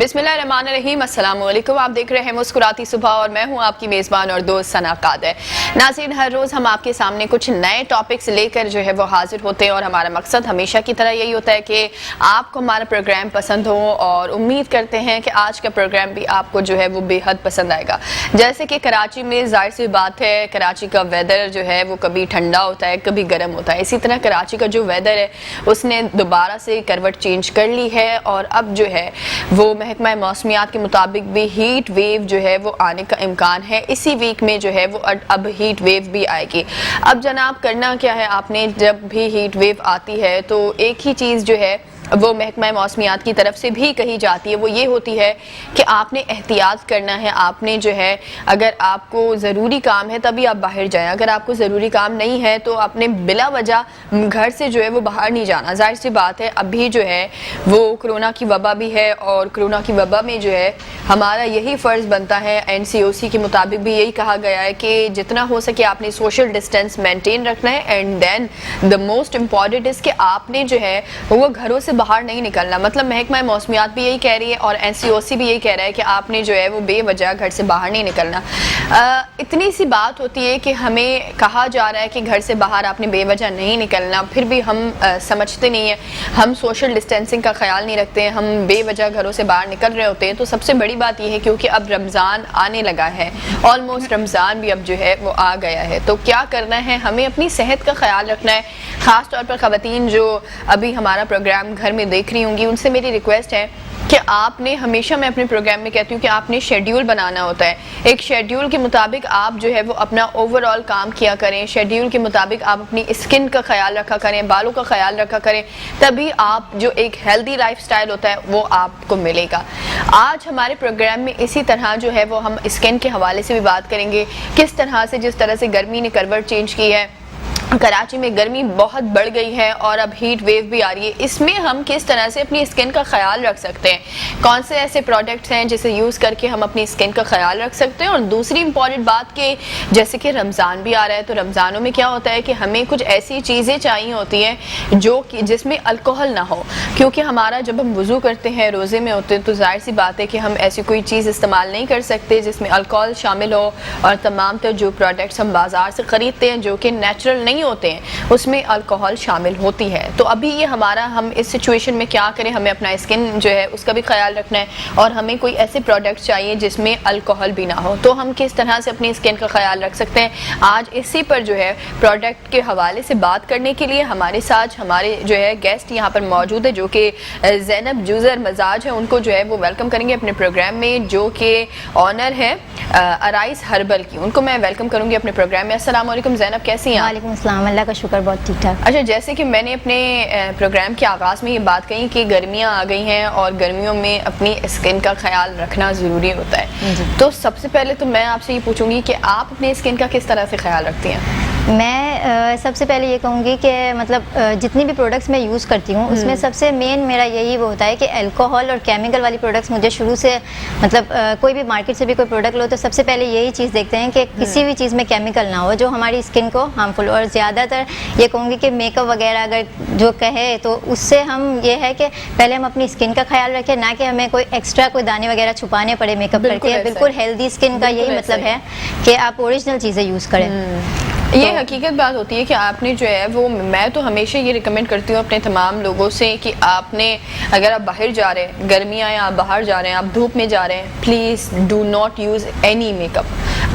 बिस्मिल्लाहिर्रहमानिर्रहीम, अस्सलाम वालेकुम। आप देख रहे हैं मुस्कुराती सुबह और मैं हूं आपकी मेज़बान और दोस्त सना कादर। नाज़रीन, हर रोज़ हम आपके सामने कुछ नए टॉपिक्स लेकर जो है वो हाजिर होते हैं और हमारा मकसद हमेशा की तरह यही होता है कि आपको हमारा प्रोग्राम पसंद हो और उम्मीद करते हैं कि आज का प्रोग्राम भी आपको जो है वो बेहद पसंद आएगा। जैसे कि कराची में जाहिर सी बात है, कराची का वेदर जो है वो कभी ठंडा होता है, कभी गर्म होता है। इसी तरह कराची का जो वेदर है उसने दोबारा से करवट चेंज कर ली है और अब जो है वो महकमा मौसमियात के मुताबिक भी हीट वेव जो है वो आने का इम्कान है। इसी वीक में जो है वो अब हीट वेव भी आएगी। अब जनाब करना क्या है, आपने जब भी हीट वेव आती है तो एक ही चीज़ जो है वो महकमा मौसमियात की तरफ से भी कही जाती है, वो ये होती है कि आपने एहतियात करना है। आपने जो है अगर आपको ज़रूरी काम है तभी आप बाहर जाएं, अगर आपको ज़रूरी काम नहीं है तो आपने बिला वजह घर से जो है वो बाहर नहीं जाना। जाहिर सी बात है अभी जो है वो कोरोना की वबा भी है और कोरोना की वबा में जो है हमारा यही फ़र्ज़ बनता है, NCOC के मुताबिक भी यही कहा गया है कि जितना हो सके आपने सोशल डिस्टेंस मेंटेन रखना है। And then the most important is कि आपने जो है वो घरों से बाहर नहीं निकलना। मतलब महकमा मौसमियात भी यही कह रही है और NCOC भी यही कह रहा है कि आपने जो है वो बेवजह घर से बाहर नहीं निकलना। इतनी सी बात होती है कि हमें कहा जा रहा है कि घर से बाहर आपने बेवजह नहीं निकलना, फिर भी हम समझते नहीं है, हम सोशल डिस्टेंसिंग का ख्याल नहीं रखते हैं, हम बेवजह घरों से बाहर निकल रहे होते हैं। तो सबसे बड़ी बात यह है क्योंकि अब रमज़ान आने लगा है, ऑलमोस्ट रमज़ान भी अब जो है वो आ गया है, तो क्या करना है, हमें अपनी सेहत का ख्याल रखना है। ख़ास तौर पर ख़वातीन जो अभी हमारा प्रोग्राम घर में देख रही होंगी उनसे मेरी रिक्वेस्ट है कि आपने हमेशा, मैं अपने प्रोग्राम में कहती हूँ कि आपने शेड्यूल बनाना होता है। एक शेड्यूल के मुताबिक आप जो है वो अपना ओवरऑल काम किया करें, शेड्यूल के मुताबिक आप अपनी स्किन का ख्याल रखा करें, बालों का ख्याल रखा करें, तभी आप जो एक हेल्दी लाइफस्टाइल होता है वो आपको मिलेगा। आज हमारे प्रोग्राम में इसी तरह जो है वो हम स्किन के हवाले से भी बात करेंगे, किस तरह से, जिस तरह से गर्मी ने करवट चेंज की है, कराची में गर्मी बहुत बढ़ गई है और अब हीट वेव भी आ रही है, इसमें हम किस तरह से अपनी स्किन का ख्याल रख सकते हैं, कौन से ऐसे प्रोडक्ट्स हैं जिसे यूज़ करके हम अपनी स्किन का ख्याल रख सकते हैं। और दूसरी इंपॉर्टेंट बात कि जैसे कि रमज़ान भी आ रहा है तो रमज़ानों में क्या होता है कि हमें कुछ ऐसी चीज़ें चाहिए होती हैं जो कि जिसमें अल्कोहल ना हो, क्योंकि हमारा जब हम वज़ू करते हैं, रोज़े में होते हैं, तो जाहिर सी बात है कि हम ऐसी कोई चीज़ इस्तेमाल नहीं कर सकते जिसमें अल्कोहल शामिल हो। और तमाम तो जो प्रोडक्ट्स हम बाज़ार से ख़रीदते हैं जो कि नेचुरल नहीं होते हैं उसमें अल्कोहल शामिल होती है। तो अभी ये हमारा, हम इस सिचुएशन में क्या करें, हमें अपना स्किन जो है उसका भी ख्याल रखना है और हमें कोई ऐसे प्रोडक्ट्स चाहिए जिसमें अल्कोहल भी ना हो। तो हम किस तरह से अपनी स्किन का ख्याल रख सकते हैं, आज इसी पर जो है प्रोडक्ट के हवाले से बात करने के लिए हमारे साथ हमारे जो है गेस्ट यहाँ पर मौजूद है जो कि ज़ैनब जूज़र मजाज है। उनको जो है वो वेलकम करेंगे अपने प्रोग्राम में, जो कि ऑनर है अराइज हर्बल की। उनको मैं वेलकम करूंगी अपने प्रोग्राम में। अस्सलाम वालेकुम ज़ैनब, कैसी हैं आप? वालेकुम अस्सलाम, अल्लाह का शुक्र, बहुत ठीक ठाक। अच्छा, जैसे कि मैंने अपने प्रोग्राम के आगाज़ में ये बात कही कि गर्मियाँ आ गई हैं और गर्मियों में अपनी स्किन का ख्याल रखना ज़रूरी होता है, तो सबसे पहले तो मैं आपसे ये पूछूंगी कि आप अपने स्किन का किस तरह से ख्याल रखती हैं? मैं सबसे पहले ये कहूँगी कि मतलब जितनी भी प्रोडक्ट्स मैं यूज़ करती हूँ उसमें सबसे मेन मेरा यही वो होता है कि अल्कोहल और केमिकल वाली प्रोडक्ट्स मुझे शुरू से, मतलब कोई भी मार्केट से भी कोई प्रोडक्ट लो तो सबसे पहले यही चीज़ देखते हैं कि किसी भी चीज़ में केमिकल ना हो जो हमारी स्किन को हार्मफुल। और ज़्यादातर ये कहूँगी कि मेकअप वगैरह अगर जो कहे तो उससे हम ये है कि पहले हम अपनी स्किन का ख्याल रखें, ना कि हमें कोई एक्स्ट्रा कोई दाने वगैरह छुपाने पड़े मेकअप करके। बिल्कुल हेल्दी स्किन का यही मतलब है कि आप ओरिजिनल चीज़ें यूज़ करें। ये हकीकत बात होती है कि आपने जो है वो, मैं तो हमेशा ये रिकमेंड करती हूँ अपने तमाम लोगों से कि आपने, अगर आप बाहर जा रहे हैं, गर्मियाँ हैं, आप बाहर जा रहे हैं, आप धूप में जा रहे हैं, please do not use any makeup.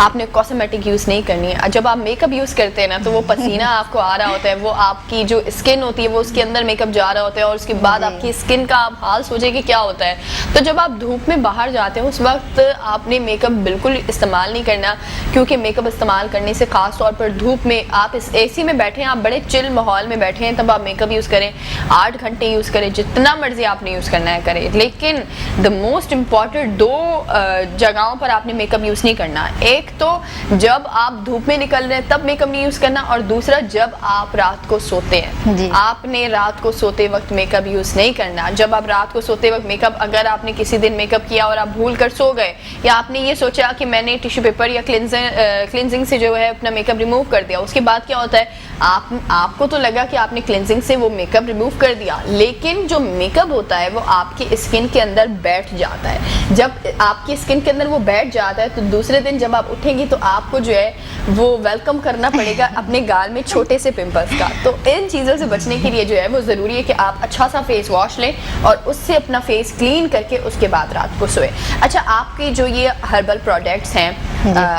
आपने कॉस्मेटिक यूज़ नहीं करनी है। जब आप मेकअप यूज़ करते हैं ना तो वो पसीना आपको आ रहा होता है, वो आपकी जो स्किन होती है वो उसके अंदर मेकअप जा रहा होता है और उसके बाद आपकी स्किन का आप हाल सोचिए कि क्या होता है। तो जब आप धूप में बाहर जाते हैं उस वक्त आपने मेकअप बिल्कुल इस्तेमाल नहीं करना, क्योंकि मेकअप इस्तेमाल करने से ख़ास तौर पर धूप में, आप इस AC में बैठे हैं, आप बड़े चिल माहौल में बैठे हैं, तब आप मेकअप यूज़ करें, 8 घंटे यूज़ करें, जितना मर्जी आपने यूज़ करना है करें, लेकिन द मोस्ट इम्पॉर्टेंट 2 जगहों पर आपने मेकअप यूज़ नहीं करना। एक तो जब आप धूप में निकल रहे हैं तब मेकअप नहीं यूज करना, और दूसरा जब आप रात को सोते हैं जी। आपने रात को सोते वक्त मेकअप यूज नहीं करना। जब आप रात को सोते वक्त मेकअप, अगर आपने किसी दिन मेकअप किया और आप भूल कर सो गए, या आपने ये सोचा कि मैंने टिश्यू पेपर या क्लिनजिंग से जो है अपना मेकअप रिमूव कर दिया, उसके बाद क्या होता है, आपको तो लगा कि आपने क्लिनजिंग से वो मेकअप रिमूव कर दिया, लेकिन जो मेकअप होता है वो आपकी स्किन के अंदर बैठ जाता है। जब आपकी स्किन के अंदर वो बैठ जाता है तो दूसरे दिन जब आप उठेंगी तो आपको जो है वो वेलकम करना पड़ेगा अपने गाल में छोटे से पिंपल्स का। तो इन चीज़ों से बचने के लिए जो है वो ज़रूरी है कि आप अच्छा सा फेस वॉश लें और उससे अपना फेस क्लीन करके उसके बाद रात को सोए। अच्छा, आपके जो ये हर्बल प्रोडक्ट्स हैं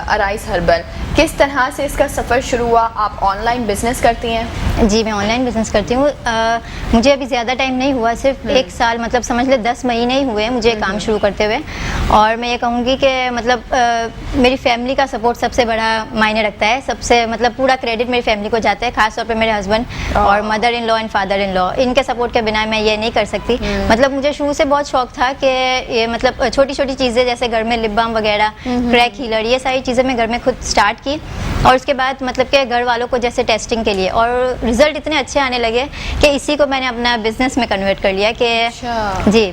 अराइज हर्बल, किस तरह से इसका सफ़र शुरू हुआ? आप ऑनलाइन बिजनेस करती हैं? जी, मैं ऑनलाइन बिजनेस करती हूँ। मुझे अभी ज़्यादा टाइम नहीं हुआ, सिर्फ 1 साल, मतलब समझ ले 10 महीने ही हुए हैं मुझे काम शुरू करते हुए। और मैं ये कहूँगी कि मतलब मेरी फैमिली का सपोर्ट सबसे बड़ा मायने रखता है। सबसे मतलब पूरा क्रेडिट मेरी फैमिली को जाता है, खासतौर पे मेरे हस्बैंड और mother in law and father in law. इनके सपोर्ट के बिना मैं ये नहीं कर सकती। मतलब मुझे शुरू से बहुत शौक था कि ये मतलब छोटी छोटी चीज़ें जैसे घर में लिप बाम वगैरह, क्रैक हीलर, ये सारी चीज़ें मैं घर में खुद स्टार्ट की। और उसके बाद मतलब कि घर वालों को जैसे टेस्टिंग के लिए, और रिजल्ट इतने अच्छे आने लगे कि इसी को मैंने अपना बिजनेस में कन्वर्ट कर लिया कि जी।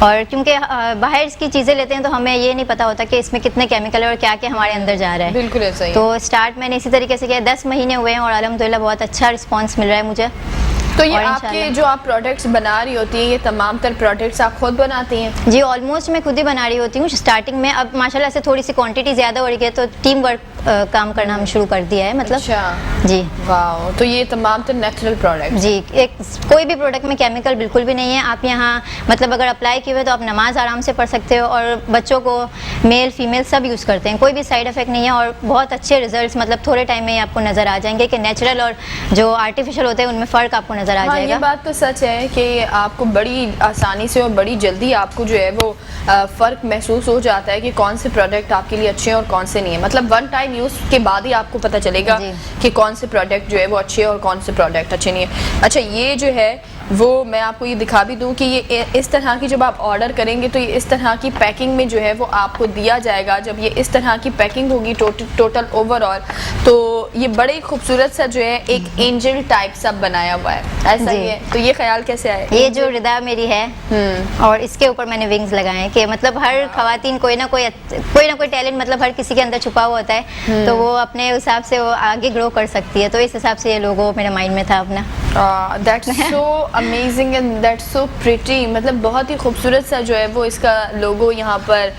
और क्योंकि बाहर की चीज़ें लेते हैं तो हमें ये नहीं पता होता कि इसमें कितने केमिकल है और क्या क्या हमारे अंदर जा रहा है। बिल्कुल ऐसा ही। तो स्टार्ट मैंने इसी तरीके से किया। 10 महीने हुए हैं और अल्हम्दुलिल्लाह बहुत अच्छा रिस्पांस मिल रहा है मुझे। तो ये आपके जो आप प्रोडक्ट्स बना रही होती हैं, ये तमाम तर प्रोडक्ट्स आप खुद बनाती हैं? जी, ऑलमोस्ट मैं खुद ही बना रही होती हूँ स्टार्टिंग में। अब माशाल्लाह से थोड़ी सी क्वांटिटी ज़्यादा हो रही है तो टीम वर्क काम करना हम शुरू कर दिया है, मतलब। अच्छा जी, वाह। तो ये तमाम तो नेचुरल प्रोडक्ट? जी, एक कोई भी प्रोडक्ट में केमिकल बिल्कुल भी नहीं है। आप यहाँ मतलब अगर अप्लाई किए हुए तो आप नमाज आराम से पढ़ सकते हो, और बच्चों को मेल फीमेल सब यूज़ करते हैं, कोई भी साइड इफेक्ट नहीं है, और बहुत अच्छे रिजल्ट्स मतलब थोड़े टाइम में ही आपको नज़र आ जाएंगे कि नेचुरल और जो आर्टिफिशियल होते हैं उनमें फ़र्क आपको नज़र आ जाएगा। ये बात तो सच है कि आपको बड़ी आसानी से और बड़ी जल्दी आपको जो है वो फ़र्क महसूस हो जाता है कि कौन से प्रोडक्ट आपके लिए अच्छे हैं और कौन से नहीं है। मतलब वन टाइम यूज़ के बाद ही आपको पता चलेगा कि कौन से प्रोडक्ट जो है वो अच्छे हैं और कौन से प्रोडक्ट अच्छे नहीं है। अच्छा, ये जो है वो मैं आपको ये दिखा भी दूं कि ये इस तरह की जब आप ऑर्डर करेंगे तो ये इस तरह की पैकिंग में जो है वो आपको दिया जाएगा। जब ये इस तरह की पैकिंग होगी टोटल ओवरऑल, तो ये बड़े खूबसूरत सा जो है एक एंजल टाइप सा बनाया हुआ है, ऐसा ही है। तो ये ख्याल कैसे आया? ये जो रिदा मेरी है और इसके ऊपर मैंने विंग्स लगाए हैं कि मतलब हर खवातीन कोई ना कोई टैलेंट मतलब हर किसी के अंदर छुपा हुआ होता है, तो वो अपने हिसाब से वो आगे ग्रो कर सकती है। तो इस हिसाब से ये लोगो मेरे माइंड में था अपना। That's so amazing and that's so pretty. मतलब बहुत ही खूबसूरत सा जो है वो इसका लोगो यहाँ पर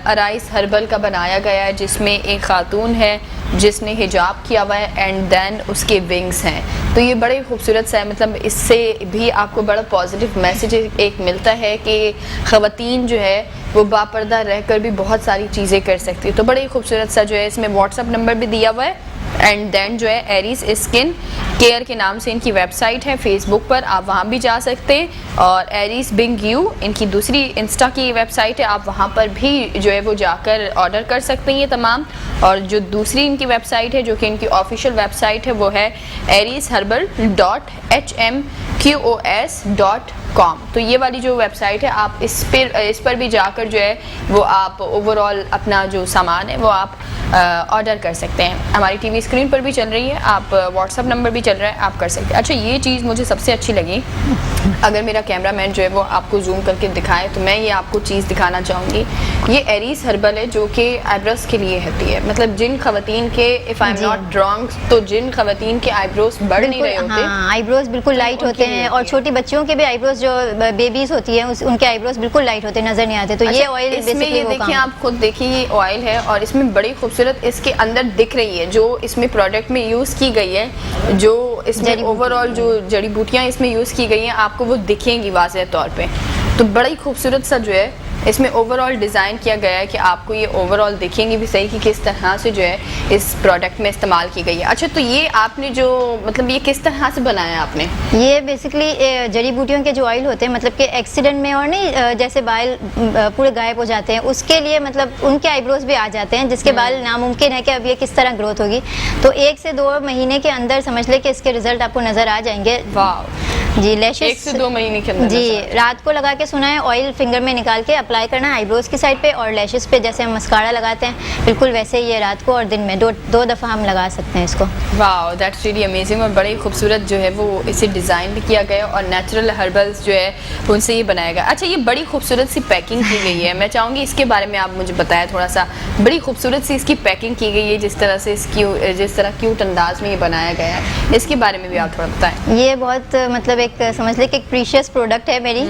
अराइज हर्बल का बनाया गया है, जिसमें एक खातून है जिसने हिजाब किया हुआ है एंड देन उसके विंग्स हैं। तो ये बड़े खूबसूरत सा है। मतलब इससे भी आपको बड़ा पॉजिटिव मैसेज एक मिलता है कि ख़वातीन जो है वो बापर्दा रहकर भी बहुत सारी चीज़ें कर सकती है। तो बड़े खूबसूरत सा जो है इसमें व्हाट्सअप नंबर भी दिया हुआ है एंड देन जो है एरीज स्किन केयर के नाम से इनकी वेबसाइट है, फेसबुक पर आप वहाँ भी जा सकते हैं, और एरीज बिंग यू इनकी दूसरी इंस्टा की वेबसाइट है, आप वहाँ पर भी जो है वो जाकर ऑर्डर कर सकते हैं ये तमाम। और जो दूसरी इनकी वेबसाइट है जो कि इनकी ऑफिशियल वेबसाइट है वो है arisherbal.hmqos.com। तो ये वाली जो वेबसाइट है आप इस पर भी जाकर जो है वो आप ओवरऑल अपना जो सामान है वो आप ऑर्डर कर सकते हैं। हमारी टीवी स्क्रीन पर भी चल रही है, आप व्हाट्सअप नंबर भी चल रहा है, आप कर सकते हैं। अच्छा, ये चीज़ मुझे सबसे अच्छी लगी, अगर मेरा कैमरामैन जो है वो आपको जूम करके दिखाए तो मैं ये आपको चीज़ दिखाना चाहूँगी। ये एरीज हर्बल है जो कि आईब्रोज के लिए होती है। मतलब जिन खवातीन के if I am not wrong तो जिन खवातीन के आईब्रोज बढ़ नहीं रहे होते, आईब्रोज बिल्कुल लाइट होते हैं, और छोटी बच्चियों के भी आईब्रोज जो बेबीज होती है उनके आईब्रोज बिल्कुल लाइट होते नजर नहीं आते। तो ये ऑयल इसमें ये देखिए, आप खुद देखिए, ये ऑयल है और इसमें बड़ी खूबसूरत इसके अंदर दिख रही है जो इसमें प्रोडक्ट में यूज़ की गई है, जो इसमें ओवरऑल जो जड़ी बूटियाँ इसमें यूज़ की गई हैं आपको वो दिखेंगी वाज़ेह तौर पे। तो बड़ी खूबसूरत सा जो है इसमें ओवरऑल डिज़ाइन किया गया है कि आपको ये ओवरऑल देखेंगे भी सही कि किस तरह से जो है इस प्रोडक्ट में इस्तेमाल की गई है। अच्छा, तो ये आपने जो मतलब ये किस तरह से बनाया आपने? ये बेसिकली जड़ी बूटियों के जो ऑयल होते हैं, मतलब कि एक्सीडेंट में और नहीं जैसे बाल पूरे गायब हो जाते हैं उसके लिए, मतलब उनके आईब्रोज भी आ जाते हैं जिसके बाल नामुमकिन है कि अब ये किस तरह ग्रोथ होगी। तो 1 से 2 महीने के अंदर समझ ले कि इसके रिजल्ट आपको नज़र आ जाएंगे। वाह। जी 1 लैशेस से 2 महीने के अंदर जी नजर आता रात को लगा के सुना है, ऑयल फिंगर में निकाल के अप्लाई करना है आईब्रोज की साइड पे, और लैशेस पे जैसे हम मस्कारा लगाते हैं बिल्कुल वैसे ही ये रात को और दिन में दो दफ़ा हम लगा सकते हैं इसको। Wow, that's really amazing. और बड़ी खूबसूरत जो है वो इसे डिज़ाइन भी किया गया और नेचुरल हर्बल्स जो है उनसे ये बनाया गया। अच्छा, ये बड़ी खूबसूरत सी पैकिंग की गई है, मैं चाहूँगी इसके बारे में आप मुझे बताएं थोड़ा सा। बड़ी खूबसूरत सी इसकी पैकिंग की गई है, जिस तरह क्यूट अंदाज में ये बनाया गया है, इसके बारे में भी आप थोड़ा बताएं। ये बहुत मतलब एक समझ ले कि एक प्रीशियस प्रोडक्ट है मेरी।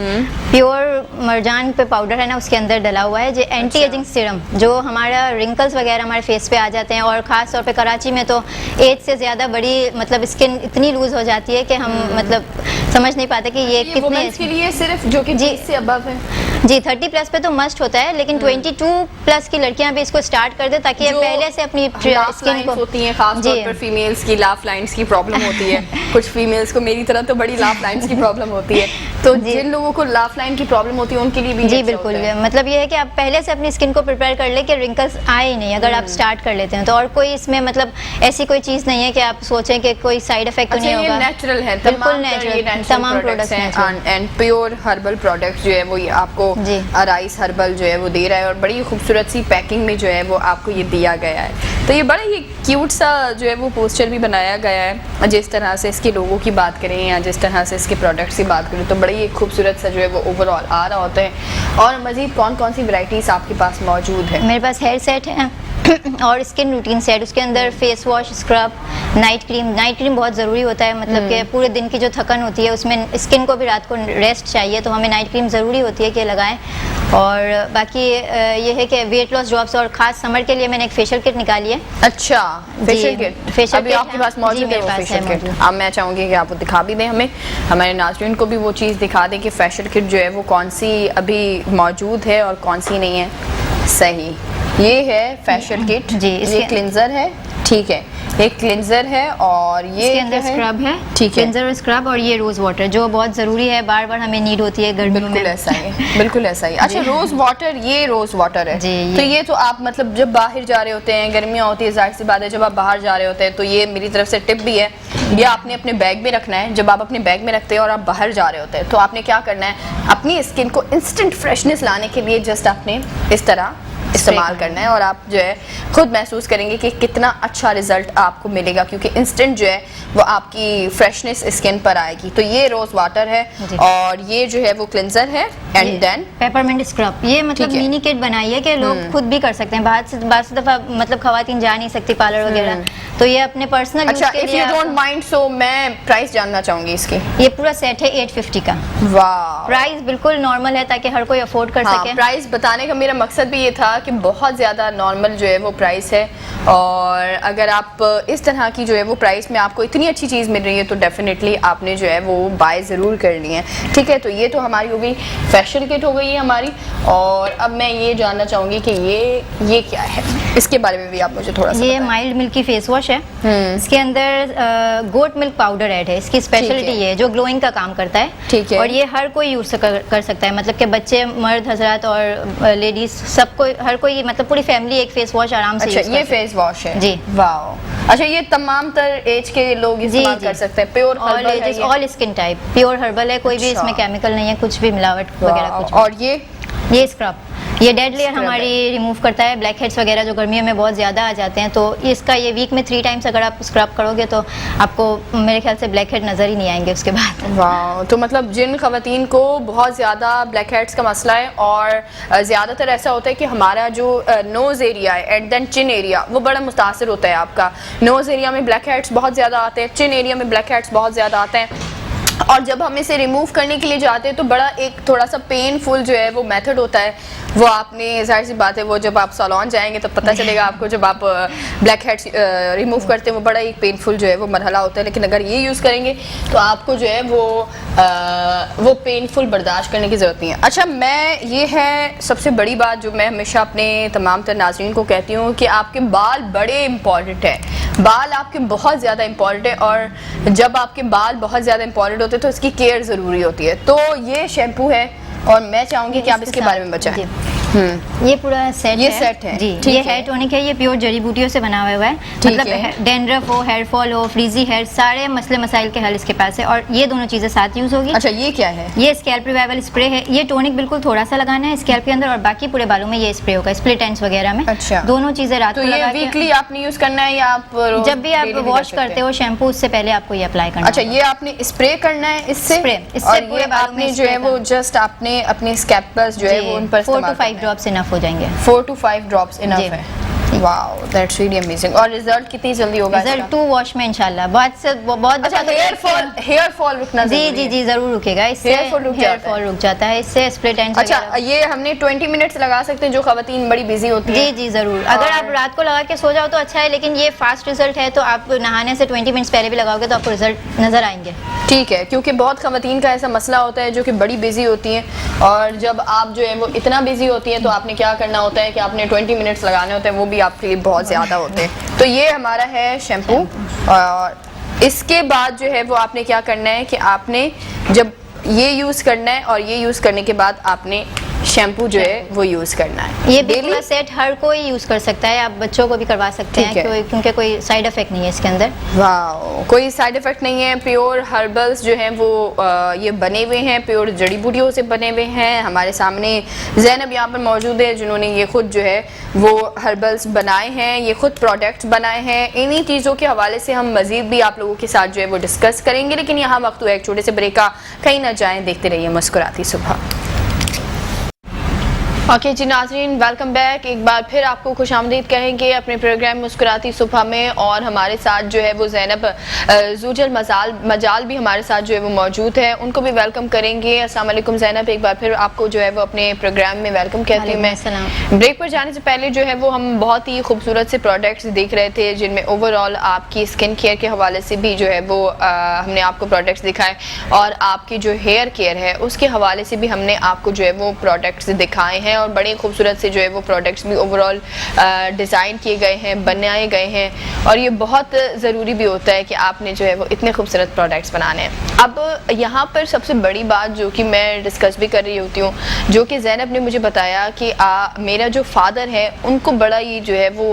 प्योर मरजान पे पाउडर है ना, उसके अंदर डला हुआ है जो एंटी एजिंग सीरम, जो हमारा रिंकल्स वगैरह हमारे फेस पे आ जाते हैं, और ख़ास तौर पे कराची में तो एज से ज़्यादा बड़ी मतलब स्किन इतनी लूज हो जाती है कि हम मतलब समझ नहीं पाते कि ये कितने वुमेन्स के लिए सिर्फ जो कि 20 से अबव है। जी 30 प्लस पे तो मस्ट होता है, लेकिन 22 प्लस की लड़कियां भी इसको स्टार्ट कर दे ताकि ये पहले से अपनी स्किन को होती हैं, खास तौर पर फीमेल्स की लाफ लाइंस की प्रॉब्लम होती है। कुछ फीमेल्स को मेरी तरह तो बड़ी लाफ लाइंस की प्रॉब्लम होती है, तो जिन लोगों को लाफ लाइन की प्रॉब्लम होती है उनके लिए भी जी बिल्कुल, मतलब ये है कि आप पहले से अपनी स्किन को प्रिपेयर कर ले कि रिंकल्स आए ही नहीं अगर आप स्टार्ट कर लेते हैं तो। और कोई इसमें मतलब ऐसी कोई चीज़ नहीं है कि आप सोचें कि कोई साइड इफेक्ट नहीं होगा। नेचुरल है, बिल्कुल नेचुरल, तमाम प्रोडक्ट्स हैं एंड प्योर हर्बल प्रोडक्ट्स जो है वो ये आपको अराइस हर्बल जो है वो दे रहा है, और बड़ी खूबसूरत सी पैकिंग में जो है वो आपको ये दिया गया है। तो ये बड़ा ही क्यूट सा जो है वो पोस्टर भी बनाया गया है। जिस तरह से इसके लोगों की बात करें या जिस तरह से इसके प्रोडक्ट्स की बात करें तो बड़ी ही खूबसूरत सा जो है वो ओवरऑल आ रहा होता है। और मज़ीद कौन कौन सी वैरायटीज़ आपके पास मौजूद है? मेरे पास हेयर सेट है और स्किन रूटीन सेट, उसके अंदर face wash, scrub, night cream बहुत ज़रूरी होता है, मतलब कि पूरे दिन की जो थकन होती है उसमें स्किन को भी रात को रेस्ट चाहिए, तो हमें नाइट क्रीम ज़रूरी होती है कि लगाएं। और बाकी ये है कि वेट लॉस जॉब्स और ख़ास समर के लिए मैंने एक फेशियल किट निकाली है। अच्छा, फेशियल किट अभी आपके पास मौजूद है वो फेशियल किट? अब मैं चाहूँगी कि आप वो दिखा भी दें हमें, हमारे नाज़रीन को भी वो चीज़ दिखा दें कि फेशियल किट जो है वो कौन सी अभी मौजूद है और कौन सी नहीं है। सही, ये है फेशियल किट जी, ये क्लिंजर है, ठीक है, एक क्लिंजर है और ये इसके अंदर स्क्रब है, ठीक है, क्लिंजर और स्क्रब, और ये रोज वाटर जो बहुत ज़रूरी है, बार बार हमें नीड होती है गर्मियों में। बिल्कुल ऐसा ही, बिल्कुल ऐसा ही। अच्छा, रोज वाटर, ये रोज वाटर है जी, तो ये तो आप मतलब जब बाहर जा रहे होते हैं, गर्मियाँ होती है, जाहिर सी बात है जब आप बाहर जा रहे होते हैं तो ये मेरी तरफ से टिप भी है, ये आपने अपने बैग में रखना है। जब आप अपने बैग में रखते हैं और आप बाहर जा रहे होते हैं तो आपने क्या करना है, अपनी स्किन को इंस्टेंट फ्रेशनेस लाने के लिए जस्ट आपने इस तरह इस्तेमाल करना है, और आप जो है खुद महसूस करेंगे कि कितना अच्छा रिजल्ट आपको मिलेगा, क्योंकि इंस्टेंट जो है वो आपकी फ्रेशनेस स्किन पर आएगी। तो ये रोज वाटर है और ये जो है वो क्लिंजर है, एंड देन पेपरमिंट स्क्रब। ये मतलब मिनी किट बनाई है कि लोग खुद भी कर सकते हैं, बाहर से दफा मतलब खवातीन जा नहीं सकती पार्लर वगैरह, तो ये अपने पर्सनल यूज के लिए। इफ यू डोंट माइंड, सो मैं प्राइस जानना चाहूंगी इसकी। ये पूरा सेट है 850 का। वाह, प्राइस बिल्कुल नॉर्मल है ताकि हर कोई अफोर्ड कर सके। प्राइस बताने का मेरा मकसद भी ये था कि बहुत ज़्यादा नॉर्मल जो है वो प्राइस है, और अगर आप इस तरह की जो है वो प्राइस में आपको इतनी अच्छी चीज़ मिल रही है तो डेफिनेटली आपने जो है वो बाय ज़रूर करनी है। ठीक है, तो ये तो हमारी हो गई फेशियल किट हो गई है हमारी, और अब मैं ये जानना चाहूँगी कि ये क्या है, इसके बारे में भी आप मुझे थोड़ा सा। ये माइल्ड मिल्की फेस वॉश है, इसके अंदर गोट मिल्क पाउडर ऐड है, इसकी स्पेशलिटी ये है जो ग्लोइंग का काम करता है। ठीक है, और ये हर कोई यूज कर सकता है, मतलब कि बच्चे, मर्द हजरात और लेडीज, सबको, हर कोई, मतलब पूरी फैमिली एक फेस वॉश आराम से। अच्छा, ये फेस वॉश है जी। वाह, अच्छा, ये तमाम तर एज के लोग इस्तेमाल कर सकते हैं, प्योर हर्बल है, all skin type pure herbal है, कोई भी इसमें केमिकल नहीं है, कुछ भी मिलावट वगैरह कुछ। और ये स्क्रब, ये डेड लेयर हमारी रिमूव करता है, ब्लैक हेड्स वगैरह जो गर्मियों में बहुत ज़्यादा आ जाते हैं, तो इसका ये वीक में 3 टाइम्स अगर आप स्क्रब करोगे तो आपको मेरे ख्याल से ब्लैक हेड नज़र ही नहीं आएंगे उसके बाद। वाह, तो मतलब जिन ख़वातीन को बहुत ज़्यादा ब्लैक हेड्स का मसला है, और ज़्यादातर ऐसा होता है कि हमारा जो नोज़ एरिया है एंड देन चिन एरिया वो बड़ा मुतासर होता है आपका। नोज़ एरिया में ब्लैक हेड्स बहुत ज़्यादा आते हैं, चिन एरिया में ब्लैक हेड्स बहुत ज़्यादा आते हैं, और जब हम इसे रिमूव करने के लिए जाते हैं तो बड़ा एक थोड़ा सा पेनफुल जो है वो मेथड होता है, वो आपने, जाहिर सी बात है, वो जब आप सैलून जाएंगे तो पता चलेगा आपको, जब आप ब्लैक हेड्स रिमूव करते हैं वो बड़ा एक पेनफुल जो है वो मरहला होता है, लेकिन अगर ये यूज़ करेंगे तो आपको जो है वो पेनफुल बर्दाश्त करने की ज़रूरत नहीं है। अच्छा, मैं ये है सबसे बड़ी बात जो मैं हमेशा अपने तमाम तर नाज़रीन को कहती हूँ कि आपके बाल बड़े इंपॉर्टेंट है, बाल आपके बहुत ज़्यादा इंपॉर्टेंट है, और जब आपके बाल बहुत ज़्यादा इंपॉर्टेंट होते हैं तो इसकी केयर ज़रूरी होती है। तो ये शैम्पू है और मैं चाहूँगी कि आप इसके बारे में बताएं। ये पूरा सेट ये है। सेट है, जी, ठीक ये है। हेयर टॉनिक है, ये प्योर जड़ी बूटियों से बना हुआ है। ठीक मतलब है। डैंड्रफ हो, हेयर फॉल हो, फ्रीजी हेयर, सारे मसले मसाइल के हल इसके पास है। और ये दोनों चीजें साथ यूज होगी। अच्छा, ये क्या है? ये स्कैल्प रिवाइवल स्प्रे है। ये टॉनिक बिल्कुल थोड़ा सा लगाना है स्कैल्प के अंदर, और बाकी पूरे बालों में ये स्प्रे होगा, स्प्लिट एंड्स वगैरह में। अच्छा। दोनों चीजें रात तो को ये लगा के, वीकली आपने यूज करना है या आप रोज जब भी आप daily वॉश कर सकते करते हैं? हो शैम्पू, उससे पहले आपको ये अप्लाई करना अच्छा, होगा। ये आपने स्प्रे करना है इससे? स्प्रे, इससे और पूरे ये बालों आपने में जो है स्प्रे वो जस्ट आपने अपने स्कैल्पर्स जो है वो उन पर 4 to 5 ड्रॉप्स इनफ हो जाएंगे। 4 to 5 ड्रॉप्स इनफ जी। है। Wow, that's really amazing. और रिजल्ट कितनी जल्दी होगा रिजल्ट इसका? 2 वॉश में इंशाल्लाह। बहुत अच्छा, हेयर फॉल रुकना जी जरूरी जी है। जी जरूर रुकेगा इससे। Hair fall रुक जाता है। रुक जाता है इससे, स्प्लिट एंड्स अच्छा, वगैरह। ये हमने 20 मिनट्स लगा सकते हैं जो खवातीन बड़ी बिजी होती जी है। जी जरूर। अगर आप रात को लगा के सो जाओ तो अच्छा है, लेकिन ये फास्ट रिजल्ट है, तो आप नहाने से 20 मिनट्स पहले भी लगाओगे तो आपको रिजल्ट नजर आएंगे। ठीक है, क्योंकि बहुत खवातीन का ऐसा मसला होता है जो कि बड़ी बिजी होती हैं, और जब आप जो है वो इतना बिजी होती हैं तो आपने क्या करना होता है कि आपने 20 मिनट्स लगाने होते हैं, वो भी आपके लिए बहुत ज़्यादा होते हैं। तो ये हमारा है शैम्पू, और इसके बाद जो है वो आपने क्या करना है कि आपने जब ये यूज़ करना है, और ये यूज़ करने के बाद आपने शैम्पू जो है वो यूज़ करना है। ये डेली पूरा सेट हर कोई यूज कर सकता है, आप बच्चों को भी करवा सकते ठीक है। हैं, क्योंकि कोई साइड इफेक्ट नहीं है इसके अंदर। वाह, कोई साइड इफेक्ट नहीं है। प्योर हर्बल्स जो हैं वो ये बने हुए हैं, प्योर जड़ी बूटियों से बने हुए हैं। हमारे सामने ज़ैनब यहाँ पर मौजूद है जिन्होंने ये खुद जो है वो हर्बल्स बनाए हैं, ये खुद प्रोडक्ट्स बनाए हैं। इन्हीं चीज़ों के हवाले से हम मज़ीद भी आप लोगों के साथ जो है वो डिस्कस करेंगे, लेकिन यहाँ वक्त हुआ एक छोटे से ब्रेक का। कहीं ना जाएँ, देखते रहिए मुस्कुराती सुबह। ओके जी नाज़रीन, वेलकम बैक। एक बार फिर आपको खुशामदीद कहेंगे अपने प्रोग्राम मुस्कुराती सुबह में, और हमारे साथ जो है वो ज़ैनब ज़ूजल मजाल भी हमारे साथ जो है वो मौजूद है, उनको भी वेलकम करेंगे। अस्सलाम वालेकुम ज़ैनब, एक बार फिर आपको जो है वो अपने प्रोग्राम में वेलकम कहती हूँ मैं। ब्रेक पर जाने से पहले जो है वो हम बहुत ही खूबसूरत से प्रोडक्ट्स देख रहे थे, जिनमें ओवरऑल आपकी स्किन केयर के हवाले से भी जो है वो हमने आपको प्रोडक्ट्स दिखाए, और आपकी जो हेयर केयर है उसके हवाले से भी हमने आपको जो है वो प्रोडक्ट्स दिखाए हैं, और बड़े खूबसूरत से जो है वो प्रोडक्ट्स भी ओवरऑल डिज़ाइन किए गए हैं, बनाए गए हैं। और ये बहुत ज़रूरी भी होता है कि आपने जो है वो इतने खूबसूरत प्रोडक्ट्स बनाने हैं। अब यहाँ पर सबसे बड़ी बात जो कि मैं डिस्कस भी कर रही होती हूँ, जो कि ज़ैनब ने मुझे बताया कि मेरा जो फादर है उनको बड़ा ही जो है वो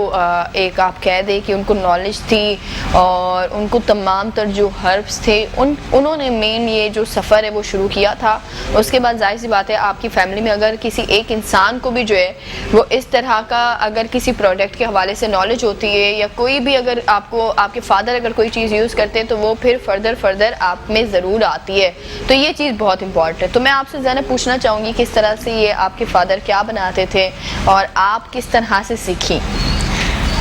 एक आप कह दें कि उनको नॉलेज थी, और उनको तमाम तर जो हर्ब्स थे उन्होंने मेन ये जो सफ़र है वो शुरू किया था। उसके बाद जाहिर सी बात है आपकी फैमिली में अगर किसी एक इंसान को भी जो है वो इस तरह का अगर किसी प्रोडक्ट के हवाले से नॉलेज होती है, या कोई भी अगर आपको आपके फादर अगर कोई चीज़ यूज़ करते हैं तो वो फिर फर्दर आप में ज़रूर आती है। तो ये चीज़ बहुत इंपॉर्टेंट है। तो मैं आपसे ज़रा पूछना चाहूँगी किस तरह से ये आपके फादर क्या बनाते थे और आप किस तरह से सीखी?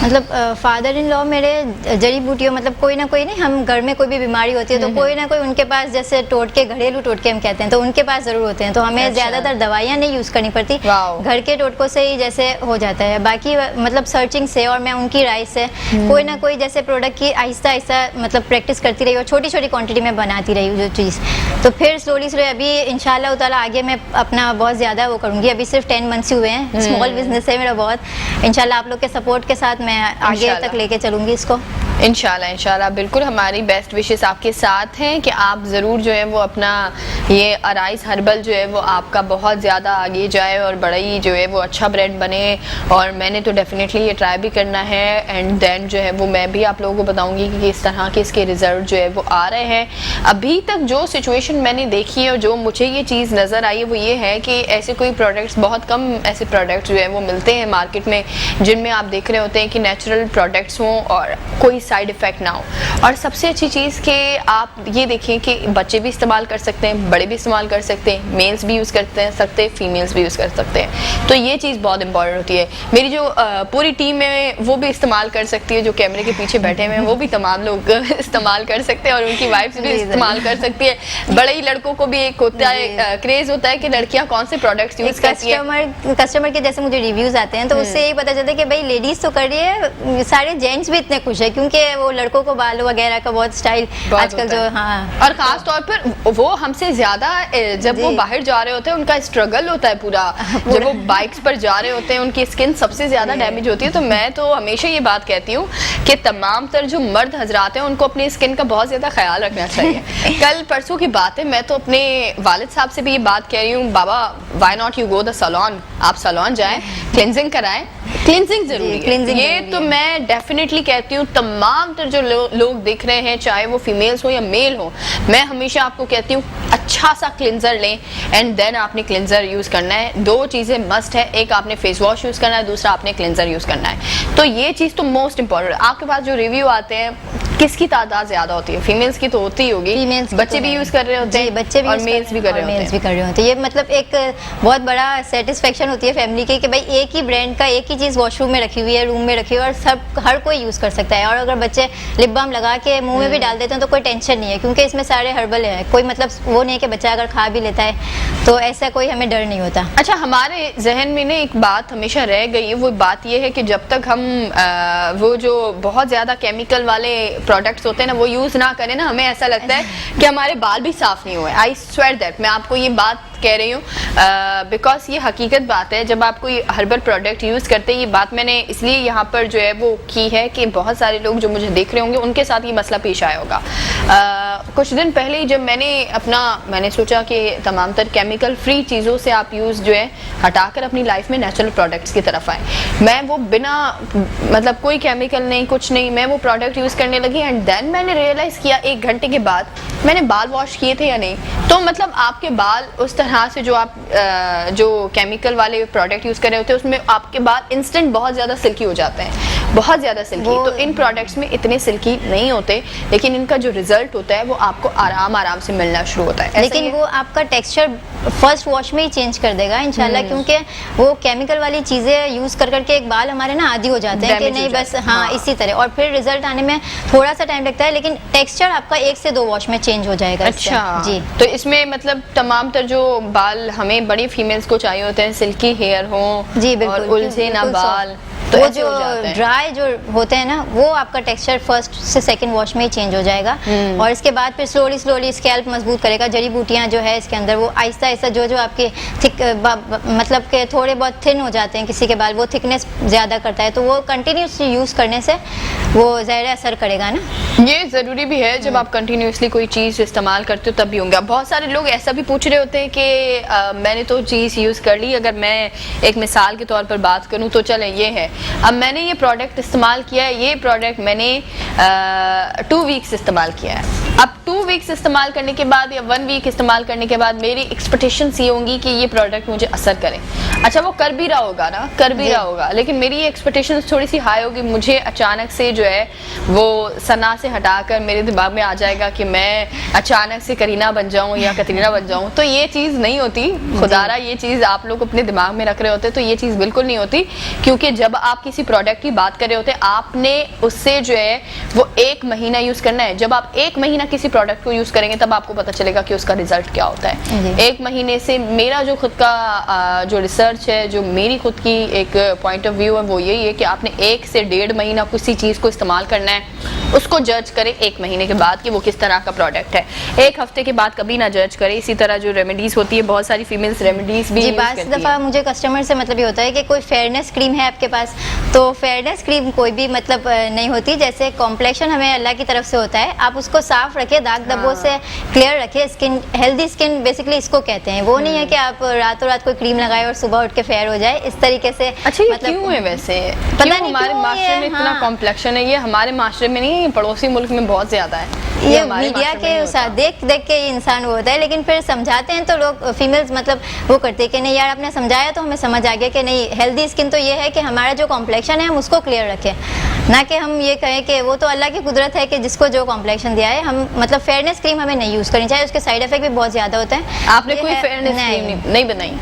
मतलब फादर इन लॉ मेरे जड़ी बूटियों, मतलब कोई ना कोई नहीं, हम घर में कोई भी बीमारी होती है तो कोई ना कोई उनके पास, जैसे टोटके, घरेलू टोटके हम कहते हैं, तो उनके पास ज़रूर होते हैं। तो हमें ज़्यादातर दवाइयाँ नहीं यूज़ करनी पड़ती, घर के टोटकों से ही जैसे हो जाता है। बाकी मतलब सर्चिंग से और मैं उनकी राय से कोई ना कोई जैसे प्रोडक्ट की आहिस्ता आहिस्ता मतलब प्रैक्टिस करती रही, और छोटी छोटी क्वान्टिटी में बनाती रही जो चीज़। तो फिर स्लोली अभी इंशाल्लाह ताला आगे मैं अपना बहुत ज़्यादा वो करूँगी। अभी सिर्फ 10 मंथ्स हुए हैं, स्मॉल बिजनेस है मेरा बहुत। इंशाल्लाह आप लोग के सपोर्ट के साथ मैं आगे तक लेके चलूंगी इसको। इंशाल्लाह बिल्कुल, हमारी बेस्ट विशेस आपके साथ हैं कि आप ज़रूर जो है वो अपना ये अराइज हर्बल जो है वो आपका बहुत ज़्यादा आगे जाए और बड़ा ही जो है वो अच्छा ब्रांड बने। और मैंने तो डेफिनेटली ये ट्राई भी करना है, एंड देन जो है वो मैं भी आप लोगों को बताऊंगी कि किस तरह के इसके रिजल्ट जो है वो आ रहे हैं। अभी तक जो सिचुएशन मैंने देखी है और जो मुझे ये चीज़ नज़र आई है वो ये है कि ऐसे कोई प्रोडक्ट्स, बहुत कम ऐसे प्रोडक्ट्स जो है वो मिलते हैं मार्केट में जिनमें आप देख रहे होते हैं कि नेचुरल प्रोडक्ट्स हों और कोई साइड इफ़ेक्ट ना हो। और सबसे अच्छी चीज़ कि आप ये देखें कि बच्चे भी इस्तेमाल कर सकते हैं, बड़े भी इस्तेमाल कर सकते हैं, मेल्स भी यूज़ करते हैं सकते, फीमेल्स भी यूज़ कर सकते हैं। तो ये चीज़ बहुत इंपॉर्टेंट होती है। मेरी जो पूरी टीम है वो भी इस्तेमाल कर सकती है, जो कैमरे के पीछे बैठे हुए हैं वो भी तमाम लोग इस्तेमाल कर सकते हैं, और उनकी वाइफ्स भी इस्तेमाल कर सकती है। बड़े ही लड़कों को भी एक होता है क्रेज़ होता है कि लड़कियाँ कौन से प्रोडक्ट्स यूज़ करती हैं। कस्टमर के जैसे मुझे रिव्यूज़ आते हैं तो उससे यही पता चलता है कि भाई लेडीज़ तो कर रही है, सारे जेंट्स भी इतने खुश है, क्योंकि क्योंकि वो लड़कों को बाल वगैरह का बहुत स्टाइल आजकल जो, हाँ, और खास तौर पर वो हमसे ज्यादा जब वो बाहर जा रहे होते हैं उनका स्ट्रगल होता है पूरा। जब वो बाइक्स पर जा रहे होते हैं उनकी स्किन सबसे ज्यादा डैमेज होती है। तो मैं तो हमेशा ये बात कहती हूँ कि तमाम तर जो मर्द हजरात हैं उनको अपनी स्किन का बहुत ज्यादा ख्याल रखना चाहिए। कल परसों की बात है, मैं तो अपने वालिद साहब से भी ये बात कह रही हूँ, बाबा why not you go the saloon, आप सैलून जाएं, क्लिनजिंग कराएं। क्लिनजिंग जरूरी है, ये तो मैं डेफिनेटली कहती हूँ। तमाम तर जो लोग देख रहे हैं, चाहे वो फीमेल्स हो या मेल हो, मैं हमेशा आपको कहती हूँ अच्छा सा क्लिनजर लें एंड देन आपने क्लिनजर यूज करना है। दो चीजें मस्ट है, एक आपने फेस वॉश यूज करना है, दूसरा आपने क्लिनजर यूज करना है। तो ये चीज तो मोस्ट इंपॉर्टेंट है। आपके पास जो रिव्यू आते हैं किसकी तादाद ज्यादा होती है? फीमेल्स की तो होती ही होगी, बच्चे भी यूज कर रहे होते हैं, बच्चे भी और मेल्स भी कर रहे होते हैं। ये मतलब एक बहुत बड़ा सेटिस्फेक्शन होती है फैमिली की कि भाई एक ही ब्रांड का एक ही चीज वॉशरूम में रखी हुई है, रूम में रखी हुई है, और सब हर कोई यूज कर सकता है। और अगर बच्चे लिप बाम लगा के मुंह में भी डाल देते हैं तो कोई टेंशन नहीं है, क्योंकि इसमें सारे हर्बल है। कोई मतलब वो नहीं है कि बच्चा अगर खा भी लेता है तो ऐसा कोई हमें डर नहीं होता। अच्छा, हमारे जहन में ना एक बात हमेशा रह गई है, वो बात ये है कि जब तक हम वो जो बहुत ज्यादा केमिकल वाले प्रोडक्ट्स होते हैं ना वो यूज ना करें ना, हमें ऐसा लगता है कि हमारे बाल भी साफ नहीं हुए। आई स्वेयर दैट, मैं आपको ये बात कह रही हूँ बिकॉज ये हकीकत बात है। जब आप कोई हर्बल प्रोडक्ट यूज़ करते हैं, ये बात मैंने इसलिए यहाँ पर जो है वो की है कि बहुत सारे लोग जो मुझे देख रहे होंगे उनके साथ ये मसला पेश आया होगा। कुछ दिन पहले ही जब मैंने सोचा कि तमाम तर केमिकल फ्री चीज़ों से आप यूज़ जो है हटाकर अपनी लाइफ में नेचुरल प्रोडक्ट्स की तरफ आए। मैं वो बिना मतलब कोई केमिकल नहीं, कुछ नहीं, मैं वो प्रोडक्ट यूज़ करने लगी एंड देन मैंने रियलाइज़ किया 1 घंटे के बाद मैंने बाल वॉश किए थे या नहीं। तो मतलब आपके बाल उस तरह से जो आप जो केमिकल वाले प्रोडक्ट यूज कर रहे होते हैं उसमें आपके बाल इंस्टेंट बहुत ज्यादा सिल्की हो जाते हैं, बहुत ज्यादा सिल्की। तो इन प्रोडक्ट्स में इतने सिल्की नहीं होते, लेकिन इनका जो रिजल्ट होता है वो आपको आराम से मिलना शुरू होता है। लेकिन वो आपका टेक्सचर फर्स्ट वॉश में ही चेंज कर देगा इंशाल्लाह, क्योंकि वो केमिकल वाली चीजें यूज कर करके एक बाल हमारे ना आदी हो जाते हैं कि नहीं बस हाँ इसी तरह, और फिर रिजल्ट आने में थोड़ा सा टाइम लगता है, लेकिन टेक्सचर आपका 1 से 2 वॉश में चेंज हो जाएगा। अच्छा जी, तो इसमें मतलब तमाम तर जो बाल हमें बड़ी फीमेल्स को चाहिए होते हैं, सिल्की हेयर हो जी, बिल्कुल, और उलझे ना बाल, तो वो जो ड्राई जो होते हैं ना वो आपका टेक्सचर फर्स्ट से सेकंड वॉश में ही चेंज हो जाएगा। और इसके बाद फिर स्लोली स्कैल्प मजबूत करेगा। जड़ी बूटियां जो है इसके अंदर वो आहिस्ता आहिस्ता जो आपके थिक मतलब के थोड़े बहुत थिन हो जाते हैं किसी के बाल, वो थिकनेस ज़्यादा करता है, तो वो कंटिन्यूसली यूज़ करने से वो ज़ाहिर असर करेगा ना। ये ज़रूरी भी है, जब आप कंटिन्यूसली कोई चीज़ इस्तेमाल करते हो तब भी होंगे। बहुत सारे लोग ऐसा भी पूछ रहे होते हैं कि मैंने तो चीज़ यूज़ कर ली। अगर मैं एक मिसाल के तौर पर बात करूँ तो चलें ये है, अब मैंने ये प्रोडक्ट इस्तेमाल किया है, ये प्रोडक्ट मैंने 2 वीक्स इस्तेमाल किया है। अब 2 वीक्स इस्तेमाल करने के बाद या 1 वीक इस्तेमाल करने के बाद मेरी एक्सपेक्टेशंस ये होंगी कि ये प्रोडक्ट मुझे असर करे। अच्छा, वो कर भी रहा होगा ना, कर भी रहा होगा, लेकिन मेरी एक्सपेक्टेशंस थोड़ी सी हाई होगी। मुझे अचानक से जो है वो सना से हटाकर मेरे दिमाग में आ जाएगा कि मैं अचानक से करीना बन जाऊं या कतरीना बन जाऊं, तो ये चीज़ नहीं होती। खुदारा ये चीज़ आप लोग अपने दिमाग में रख रहे होते तो ये चीज़ बिल्कुल नहीं होती, क्योंकि जब आप किसी प्रोडक्ट की बात कर रहे होते आपने उससे जो है वो 1 महीना यूज़ करना है। जब आप 1 महीना किसी प्रोडक्ट को यूज़ करेंगे तब आपको पता चलेगा कि उसका रिजल्ट क्या होता है। 1 महीने से मेरा जो खुद का जो रिसर्च है, जो मेरी खुद की एक पॉइंट ऑफ व्यू है, वो यही है कि आपने 1 से 1.5 महीना किसी चीज़ को इस्तेमाल करना है, उसको जज करें 1 महीने के बाद कि वो किस तरह का प्रोडक्ट है। 1 हफ्ते के बाद कभी ना जज करें। इसी तरह जो रेमेडीज होती है, बहुत सारी फीमेल्स रेमेडीज भी बाज़ दफ़ा मुझे कस्टमर से मतलब ये होता है कि कोई फेयरनेस क्रीम है आपके पास, तो फेयरनेस क्रीम कोई भी मतलब नहीं होती। जैसे कॉम्प्लेक्शन हमें अल्लाह की तरफ से होता है, आप उसको साफ रखें, दाग धब्बों से क्लियर रखें। स्किन हेल्दी स्किन बेसिकली इसको कहते हैं। वो नहीं है कि आप रातों रात कोई क्रीम लगाए और सुबह उठ के फेयर हो जाए, इस तरीके से। अच्छा, ये मतलब क्यों है वैसे? पता नहीं हमारे माशरे में इतना कॉम्प्लेक्शन है। ये हमारे माशरे में नहीं है, ये पड़ोसी मुल्क में बहुत ज्यादा है। ये मीडिया के साथ देख के इंसान वो होता है, लेकिन फिर समझाते हैं तो लोग फीमेल्स मतलब वो करते हैं कि नहीं यार आपने समझाया तो हमें समझ आ गया कि नहीं, हेल्दी स्किन तो ये है कि हमारा जो कॉम्प्लेक्शन है हम उसको क्लियर रखें, ना कि हम ये कहें कि वो तो अल्लाह की कुदरत है कि जिसको जो कॉम्प्लेक्शन दिया है। हम मतलब फेयरनेस क्रीम हमें नहीं यूज़ करनी चाहिए, उसके साइड इफेक्ट भी बहुत ज़्यादा होते हैं। आपने कोई फेयरनेस क्रीम नहीं बनाई?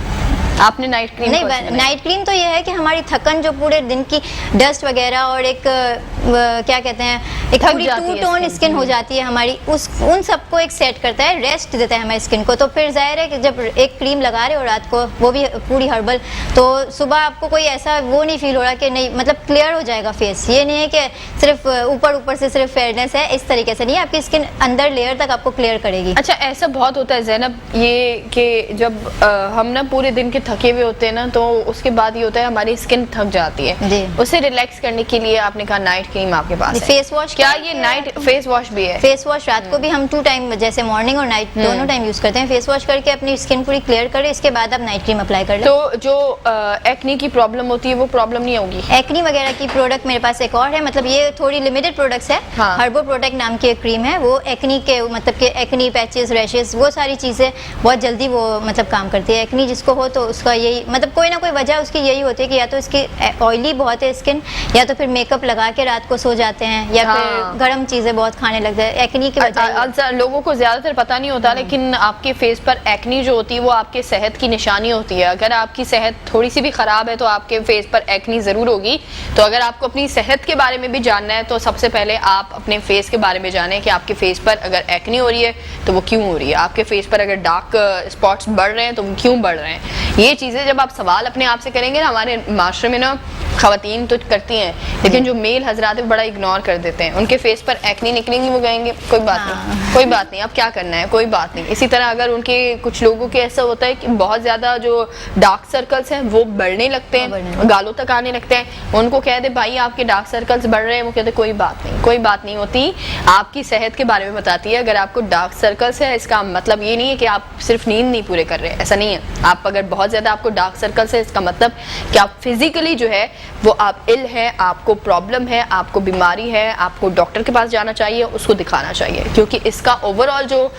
आपने नाइट क्रीम नहीं, नाइट क्रीम तो ये है कि हमारी थकन जो पूरे दिन की डस्ट वगैरह और एक क्या कहते हैं, एक पूरी टू टोन स्किन हो जाती है हमारी, उन सबको एक सेट करता है, रेस्ट देता है हमारी स्किन को। तो फिर जाहिर है कि जब एक क्रीम लगा रहे हो रात को, वो भी पूरी हर्बल, तो सुबह आपको कोई ऐसा वो नहीं फील हो रहा कि नहीं, मतलब क्लियर हो जाएगा फेस। ये नहीं है कि सिर्फ ऊपर से सिर्फ फेयरनेस है, इस तरीके से नहीं है, आपकी स्किन अंदर लेयर तक आपको क्लियर करेगी। अच्छा, ऐसा बहुत होता है ज़ैनब ये कि जब हम ना पूरे दिन के थके हुए होते हैं ना, तो उसके बाद ये होता है हमारी स्किन थक जाती है, उसे रिलैक्स करने के लिए आपने कहा नाइट क्रीम आपके पास है। फेस वॉश, क्या ये नाइट फेस वॉश भी है? फेस वॉश रात को भी हम 2 टाइम, जैसे मॉर्निंग और नाइट दोनों टाइम यूज करते हैं। फेस वॉश करके अपनी स्किन पूरी क्लियर करें, इसके बाद आप नाइट क्रीम अप्लाई कर लें। तो जो एक्नी की प्रॉब्लम होती है वो प्रॉब्लम नहीं होगी? एक्नी वगैरह की प्रोडक्ट मेरे पास एक और है, मतलब ये थोड़ी लिमिटेड प्रोडक्ट्स है। हाँ। हर्बो प्रोटेक्ट नाम की एक क्रीम है, वो एक्नी के मतलब के एक्नी पैचेस, रैशेस, वो सारी चीज़ें बहुत जल्दी वो मतलब काम करती है। एक्नी जिसको हो तो उसका यही मतलब कोई ना कोई वजह उसकी यही होती है कि या तो इसकी ऑयली बहुत है स्किन, या तो फिर मेकअप लगा के रात को सो जाते हैं, या फिर गर्म चीज़ें बहुत खाने लगते हैं, एक्नी की वजह। लोगों को ज़्यादातर पता नहीं होता, लेकिन आपके फेस पर एक्नी जो होती है वो आपके सेहत की निशानी होती है। अगर आपकी सेहत थोड़ी सी भी ख़राब है तो आपके फेस पर एक्नी ज़रूर होगी। तो अगर आपको अपनी सेहत के बारे में भी जानना है तो सबसे पहले आप अपने फेस के बारे में जानें कि आपके फेस पर अगर एक्नी हो रही है तो वो क्यों हो रही है, आपके फेस पर अगर डार्क स्पॉट्स बढ़ रहे हैं तो वो क्यों बढ़ रहे हैं। ये चीज़ें जब आप सवाल अपने आप से करेंगे ना, हमारे माशरे में ना खवातीन तो करती हैं, लेकिन जो मेल हजरात है बड़ा इग्नोर कर देते हैं। उनके फेस पर एक्नी निकलेंगी, वो कहेंगे कोई बात नहीं, कोई बात नहीं, अब क्या करना है, कोई बात नहीं। इसी तरह अगर उनके कुछ लोगों के ऐसा होता है कि बहुत ज़्यादा जो डार्क सर्कल्स हैं वो बढ़ने लगते हैं, गालों तक आने लगते हैं, उनको कह दे भाई आपके डार्क सर्कल्स बढ़ रहे हैं, वो कहते कोई बात नहीं, कोई बात नहीं होती, आपकी सेहत के बारे में बताती है। अगर आपको डार्क सर्कल्स है, इसका मतलब ये नहीं है कि आप सिर्फ नींद नहीं पूरे कर रहे हैं, ऐसा नहीं है। आप अगर बहुत ज़्यादा आपको डार्क सर्कल्स है, इसका मतलब कि आप फिजिकली जो है वो आप इल है, आपको प्रॉब्लम है, आपको बीमारी है, आपको डॉक्टर के पास जाना चाहिए, उसको दिखाना चाहिए, क्योंकि इसका ओवरऑल जो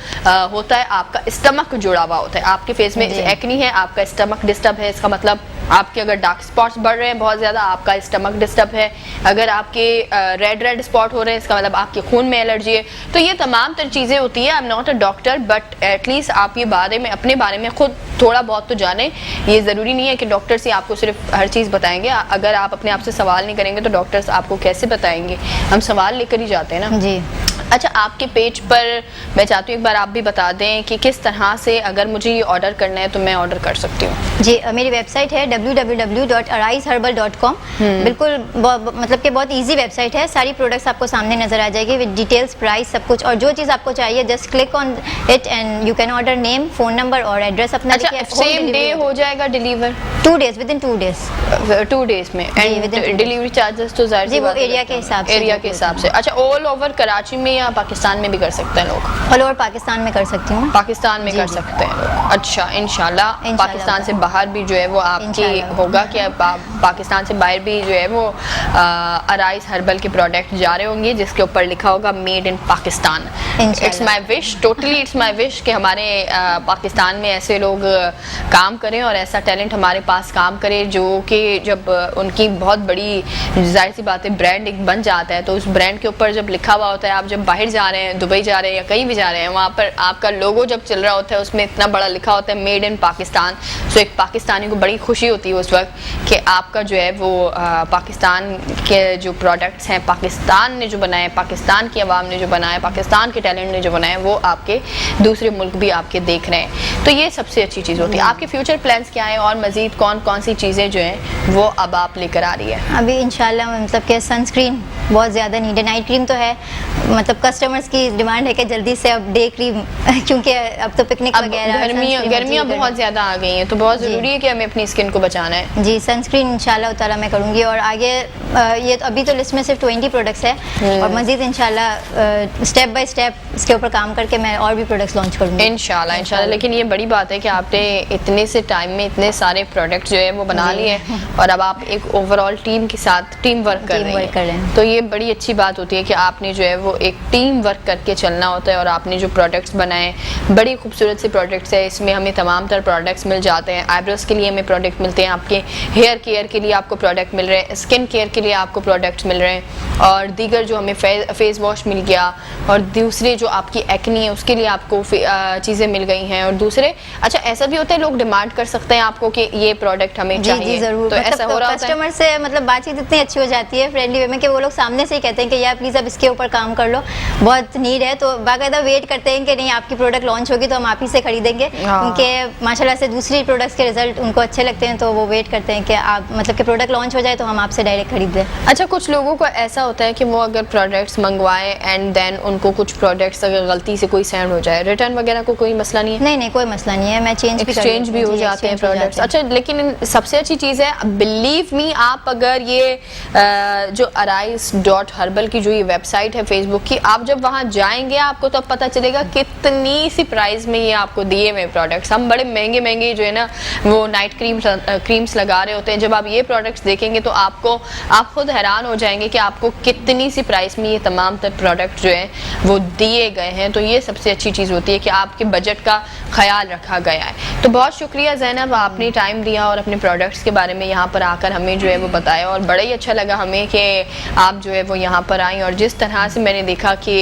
होता है आपका स्टमक जुड़ा हुआ होता है। आपके फेस में एक्नी है, आपका स्टमक डिस्टर्ब है, इसका मतलब आपके अगर डार्क स्पॉट्स बढ़ रहे हैं बहुत ज़्यादा, आपका स्टमक डिस्टर्ब है। अगर आपके रेड स्पॉट हो रहे हैं, इसका मतलब आपके खून में एलर्जी है। तो ये तमाम तर चीज़ें होती है। I am not a doctor, but at least आप ये बारे में अपने बारे में खुद थोड़ा बहुत तो जानें। ये ज़रूरी नहीं है कि डॉक्टर से आपको सिर्फ हर चीज़ बताएंगे। अगर आप अपने आप से सवाल नहीं करेंगे तो डॉक्टर्स आपको कैसे बताएंगे? हम सवाल लेकर ही जाते हैं ना जी। अच्छा, आपके पेज पर मैं चाहती हूँ एक बार आप भी बता दें कि किस तरह से अगर मुझे ये ऑर्डर करना है तो मैं ऑर्डर कर सकती हूँ। जी, मेरी वेबसाइट है www.ariseherbal.com। बिल्कुल मतलब कि बहुत इजी वेबसाइट है, सारी प्रोडक्ट्स आपको सामने नजर आ जाएगी विद डिटेल्स, प्राइस, सब कुछ, और जो चीज़ आपको चाहिए just click on it and you can order name, phone number और एड्रेस अपना। अच्छा, सेम डे हो जाएगा deliver? 2 days, with in 2 days. 2 days में। एंड डिलीवरी चार्जेस तो जाहिर सी बात है, एरिया के हिसाब से। अच्छा, ऑल ओवर कराची में या पाकिस्तान में भी कर सकते हैं लोग? ऑल ओवर पाकिस्तान में कर सकती हूँ। पाकिस्तान में कर सकते हैं लोग। अच्छा, इंशाल्लाह पाकिस्तान से बाहर भी जो है वो आपके होगा कि पाकिस्तान से बाहर भी जो है वो अराइज हर्बल के प्रोडक्ट जा रहे होंगे जिसके ऊपर लिखा होगा made in Pakistan. It's my wish, totally it's my wish कि हमारे पाकिस्तान में ऐसे लोग काम करें और ऐसा टैलेंट हमारे पास काम करे जो कि जब उनकी बहुत बड़ी जाहिर सी बात है ब्रांड एक बन जाता है, तो उस ब्रांड के ऊपर जब लिखा हुआ होता है, आप जब बाहर जा रहे हैं, दुबई जा रहे हैं या कहीं भी जा रहे हैं, वहाँ पर आपका लोगो जब चल रहा होता है उसमें इतना बड़ा लिखा होता है मेड इन पाकिस्तान। सो एक पाकिस्तानी को बड़ी खुशी होती है उस वक्त कि आपका जो है वो पाकिस्तान के जो प्रोडक्ट्स हैं, पाकिस्तान ने जो बनाए, पाकिस्तान की आवाम ने जो बनाया, पाकिस्तान के टैलेंट ने जो बनाया, वो आपके दूसरे मुल्क भी आपके देख रहे हैं। तो ये सबसे अच्छी चीज़ होती है। आपके फ्यूचर प्लान्स क्या हैं और मज़ीद कौन कौन सी चीज़ें जो हैं वो अब आप लेकर आ रही है? अभी इंशाल्लाह मतलब कि सनस्क्रीन बहुत ज़्यादा नीड है, नाइट क्रीम तो है, मतलब कस्टमर्स की डिमांड है कि जल्दी से अब डे क्रीम क्योंकि अब तो पिकनिक वगैरह गर्मियाँ बहुत ज़्यादा आ गई हैं, तो बहुत ज़रूरी है कि हमें अपनी स्किन को बचाना है। जी, सनस्क्रीन इंशाल्लाह ताला मैं करूँगी और आगे ये तो अभी तो लिस्ट में सिर्फ 20 प्रोडक्ट्स है और मज़ीद इंशाल्लाह स्टेप बाय स्टेप इसके ऊपर काम करके मैं और भी प्रोडक्ट्स लॉन्च करूँगी इंशाल्लाह। लेकिन ये बड़ी बात है कि आपने इतने से टाइम में इतने सारे प्रोडक्ट जो है वो बना लिए और अब आप एक ओवरऑल टीम के साथ टीम वर्क कर रहे हैं, तो ये बड़ी अच्छी बात होती है कि आपने जो है वो एक टीम वर्क करके चलना होता है। और आपने जो प्रोडक्ट्स बनाए, बड़ी खूबसूरत से प्रोडक्ट्स है, इसमें हमें तमाम तरह प्रोडक्ट्स मिल जाते हैं। आईब्रोज के लिए हमें प्रोडक्ट मिलते हैं, आपके हेयर केयर के लिए आपको प्रोडक्ट मिल रहे हैं, स्किन केयर के लिए आपको प्रोडक्ट्स मिल रहे हैं, और दीगर जो हमें फेस वॉश मिल गया, और दूसरे जो आपकी एक्नी है उसके लिए आपको चीज़ें मिल गई हैं। और दूसरे अच्छा ऐसा भी होता है लोग डिमांड कर सकते हैं आपको कि ये प्रोडक्ट हमें चाहिए। जी जरूर, तो ऐसा हो रहा होता है कस्टमर से मतलब बातचीत इतनी अच्छी हो जाती है फ्रेंडली वे में कि वो लोग सामने से ही कहते हैं कि यार प्लीज़ अब इसके ऊपर काम कर लो, बहुत नीड है। तो बाकायदा वेट करते हैं कि नहीं आपकी प्रोडक्ट लॉन्च होगी तो हम आप ही से खरीदेंगे। उनके माशाल्लाह से दूसरी प्रोडक्ट्स के रिजल्ट उनको अच्छे लगते हैं, तो वो वेट करते हैं कि आप मतलब कि प्रोडक्ट लॉन्च हो जाए तो हम आपसे डायरेक्ट खरीद लें। अच्छा, कुछ लोगों को ऐसा होता है कि वो अगर प्रोडक्ट्स मंगवाएं एंड देन उनको कुछ प्रोडक्ट्स अगर गलती से कोई सेंड हो जाए, रिटर्न वगैरह को कोई मसला नहीं है? नहीं, कोई मसला नहीं है, मैं एक्सचेंज भी हो जाते हैं प्रोडक्ट्स। अच्छा, लेकिन सबसे अच्छी चीज़ है, बिलीव मी, आप अगर ये जो arise.herbal की जो ये वेबसाइट है फेसबुक की, आप जब वहाँ जाएंगे आपको तब पता चलेगा कितनी सी प्राइस में ये आपको दिए हुए प्रोडक्ट्स। हम बड़े महंगे महंगे जो है ना वो नाइट क्रीम्स लगा रहे होते हैं, जब आप ये प्रोडक्ट्स देखेंगे तो आप खुद हैरान हो जाएंगे कि आपको कितनी सी प्राइस में ये तमाम तर प्रोडक्ट जो है वो दिए गए हैं। तो ये सबसे अच्छी चीज़ होती है कि आपके बजट का ख्याल रखा गया है। तो बहुत शुक्रिया ज़ैनब, आपने टाइम दिया और अपने प्रोडक्ट्स के बारे में यहाँ पर आकर हमें जो है वो बताया, और बड़ा ही अच्छा लगा हमें कि आप जो है वो यहाँ पर आई। और जिस तरह से मैंने देखा कि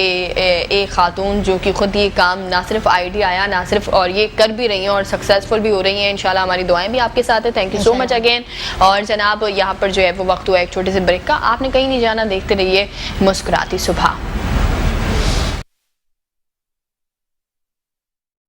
एक खातून जो कि ख़ुद ये काम ना सिर्फ आइडिया आया, ना सिर्फ और ये कर भी रही हैं और सक्सेसफुल भी हो रही हैं। इंशाल्लाह हमारी दुआएं भी आपके साथ है। Thank you so much again. और जनाब यहाँ पर जो है वो वक्त हुआ एक छोटे से ब्रेक का, आपने कहीं नहीं जाना, देखते रहिए मुस्कुराती सुबह।